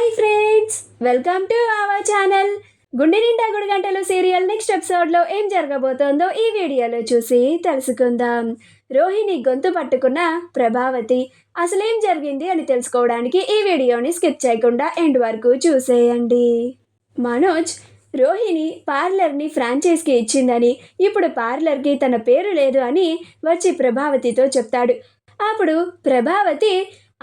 Hi friends, welcome to our channel. గుండె నిండా గుడి గంటలు సీరియల్ నెక్స్ట్ ఎపిసోడ్లో ఏం జరగబోతోందో ఈ వీడియోలో చూసి తెలుసుకుందాం. రోహిణి గొంతు పట్టుకున్న ప్రభావతి అసలేం జరిగింది అని తెలుసుకోవడానికి ఈ వీడియోని స్కిప్ చేయకుండా ఎండ్ వరకు చూసేయండి. మనోజ్ రోహిణి పార్లర్ని ఫ్రాంచైజ్కి ఇచ్చిందని, ఇప్పుడు పార్లర్కి తన పేరు లేదు అని వచ్చి ప్రభావతితో చెప్తాడు. అప్పుడు ప్రభావతి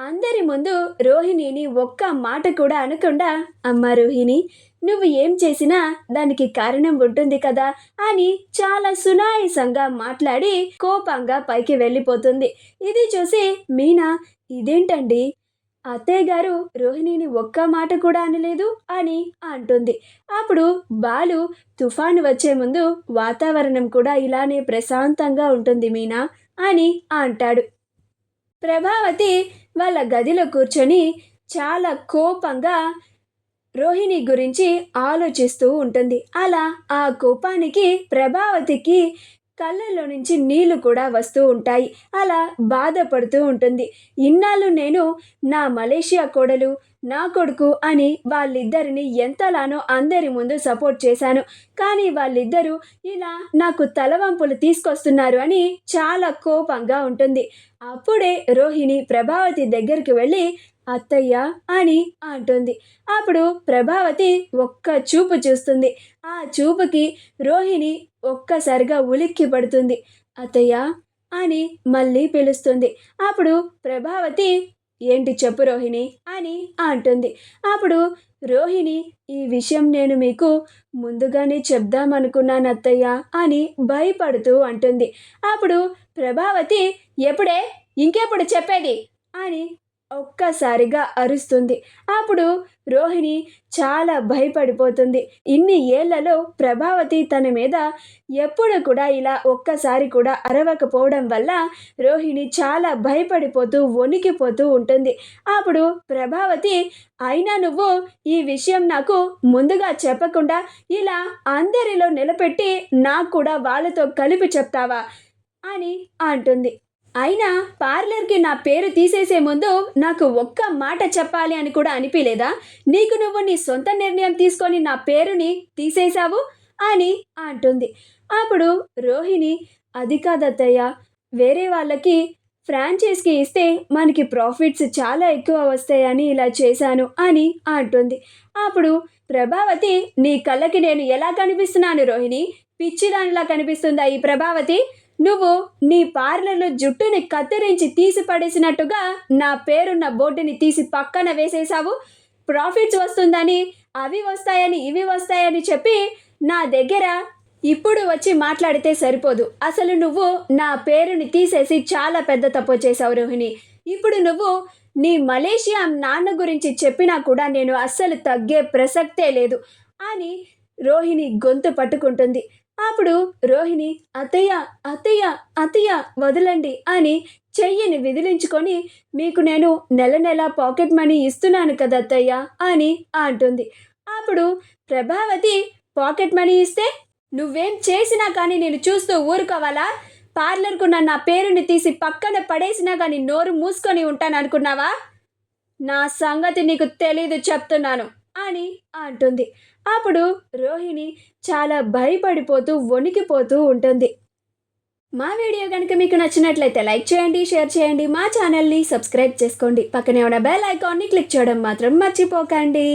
అందరి ముందు రోహిణిని ఒక్క మాట కూడా అనకుండా, అమ్మ రోహిణి, నువ్వు ఏం చేసినా దానికి కారణం ఉంటుంది కదా అని చాలా సునాయసంగా మాట్లాడి కోపంగా పైకి వెళ్ళిపోతుంది. ఇది చూసి మీనా, ఇదేంటండి, అత్తయ్య గారు రోహిణిని ఒక్క మాట కూడా అనలేదు అని అంటుంది. అప్పుడు బాలు, తుఫాను వచ్చే ముందు వాతావరణం కూడా ఇలానే ప్రశాంతంగా ఉంటుంది మీనా అని అంటాడు. ప్రభావతి వాళ్ళ గదిలో కూర్చొని చాలా కోపంగా రోహిణి గురించి ఆలోచిస్తూ ఉంటుంది. అలా ఆ కోపానికి ప్రభావతికి కళ్ళల్లో నుంచి నీళ్లు కూడా వస్తూ ఉంటాయి. అలా బాధపడుతూ ఉంటుంది. ఇన్నాళ్ళు నేను నా మలేషియా కోడలు, నా కొడుకు అని వాళ్ళిద్దరిని ఎంతలానో అందరి ముందు సపోర్ట్ చేశాను. కానీ వాళ్ళిద్దరూ ఇలా నాకు తలవంపులు తీసుకొస్తున్నారు అని చాలా కోపంగా ఉంటుంది. అప్పుడే రోహిణి ప్రభావతి దగ్గరికి వెళ్ళి, అత్తయ్య అని అంటుంది. అప్పుడు ప్రభావతి ఒక్క చూపు చూస్తుంది. ఆ చూపుకి రోహిణి ఒక్కసారిగా ఉలిక్కి పడుతుంది. అత్తయ్య అని మళ్ళీ పిలుస్తుంది. అప్పుడు ప్రభావతి, ఏంటి చెప్పు రోహిణి అని అంటుంది. అప్పుడు రోహిణి, ఈ విషయం నేను మీకు ముందుగానే చెప్దామనుకున్నాను అత్తయ్య అని భయపడుతూ అంటుంది. అప్పుడు ప్రభావతి, ఎప్పుడే, ఇంకెప్పుడు చెప్పేది అని ఒక్కసారిగా అరుస్తుంది. అప్పుడు రోహిణి చాలా భయపడిపోతుంది. ఇన్ని ఏళ్లలో ప్రభావతి తన మీద ఎప్పుడు కూడా ఇలా ఒక్కసారి కూడా అరవకపోవడం వల్ల రోహిణి చాలా భయపడిపోతూ వణికిపోతూ ఉంటుంది. అప్పుడు ప్రభావతి, అయినా నువ్వు ఈ విషయం నాకు ముందుగా చెప్పకుండా ఇలా అందరిలో నిలబెట్టి నాకు కూడా వాళ్ళతో కలిపి చెప్తావా అని అంటుంది. అయినా పార్లర్కి నా పేరు తీసేసే ముందు నాకు ఒక్క మాట చెప్పాలి అని కూడా అనిపించలేదా? నీకు నువ్వు నీ సొంత నిర్ణయం తీసుకొని నా పేరుని తీసేశావు అని అంటుంది. అప్పుడు రోహిణి, అది కాదత్తయ్య, వేరే వాళ్ళకి ఫ్రాంచైజ్కి ఇస్తే మనకి ప్రాఫిట్స్ చాలా ఎక్కువ వస్తాయని ఇలా చేశాను అని అంటుంది. అప్పుడు ప్రభావతి, నీ కళ్ళకి నేను ఎలా కనిపిస్తున్నాను రోహిణి? పిచ్చిదానిలా కనిపిస్తుందా ఈ ప్రభావతి? నువ్వు నీ పార్లర్లో జుట్టుని కత్తిరించి తీసి పడేసినట్టుగా నా పేరున్న బోర్డుని తీసి పక్కన వేసేసావు. ప్రాఫిట్స్ వస్తుందని, అవి వస్తాయని, ఇవి వస్తాయని చెప్పి నా దగ్గర ఇప్పుడు వచ్చి మాట్లాడితే సరిపోదు. అసలు నువ్వు నా పేరుని తీసేసి చాలా పెద్ద తప్పు చేసావు రోహిణి. ఇప్పుడు నువ్వు నీ మలేషియా నాన్న గురించి చెప్పినా కూడా నేను అస్సలు తగ్గే ప్రసక్తే లేదు అని రోహిణి గొంతు పట్టుకుంటుంది. అప్పుడు రోహిణి, అత్తయ్య అత్తయ్య అత్తయ్య వదలండి అని చెయ్యిని విదిలించుకొని, మీకు నేను నెల నెల పాకెట్ మనీ ఇస్తున్నాను కదా అత్తయ్య అని అంటుంది. అప్పుడు ప్రభావతి, పాకెట్ మనీ ఇస్తే నువ్వేం చేసినా కానీ నేను చూస్తూ ఊరుకోవాలా? పార్లర్కు నా పేరుని తీసి పక్కన పడేసినా కానీ నోరు మూసుకొని ఉంటాను అనుకున్నావా? నా సంగతి నీకు తెలీదు చెప్తున్నాను అని అంటుంది. అప్పుడు రోహిణి చాలా భయపడిపోతూ వణికిపోతూ ఉంటుంది. మా వీడియో కనుక మీకు నచ్చినట్లయితే లైక్ చేయండి, షేర్ చేయండి, మా ఛానల్ని సబ్స్క్రైబ్ చేసుకోండి. పక్కనే ఉన్న బెల్ ఐకాన్ని క్లిక్ చేయడం మాత్రం మర్చిపోకండి.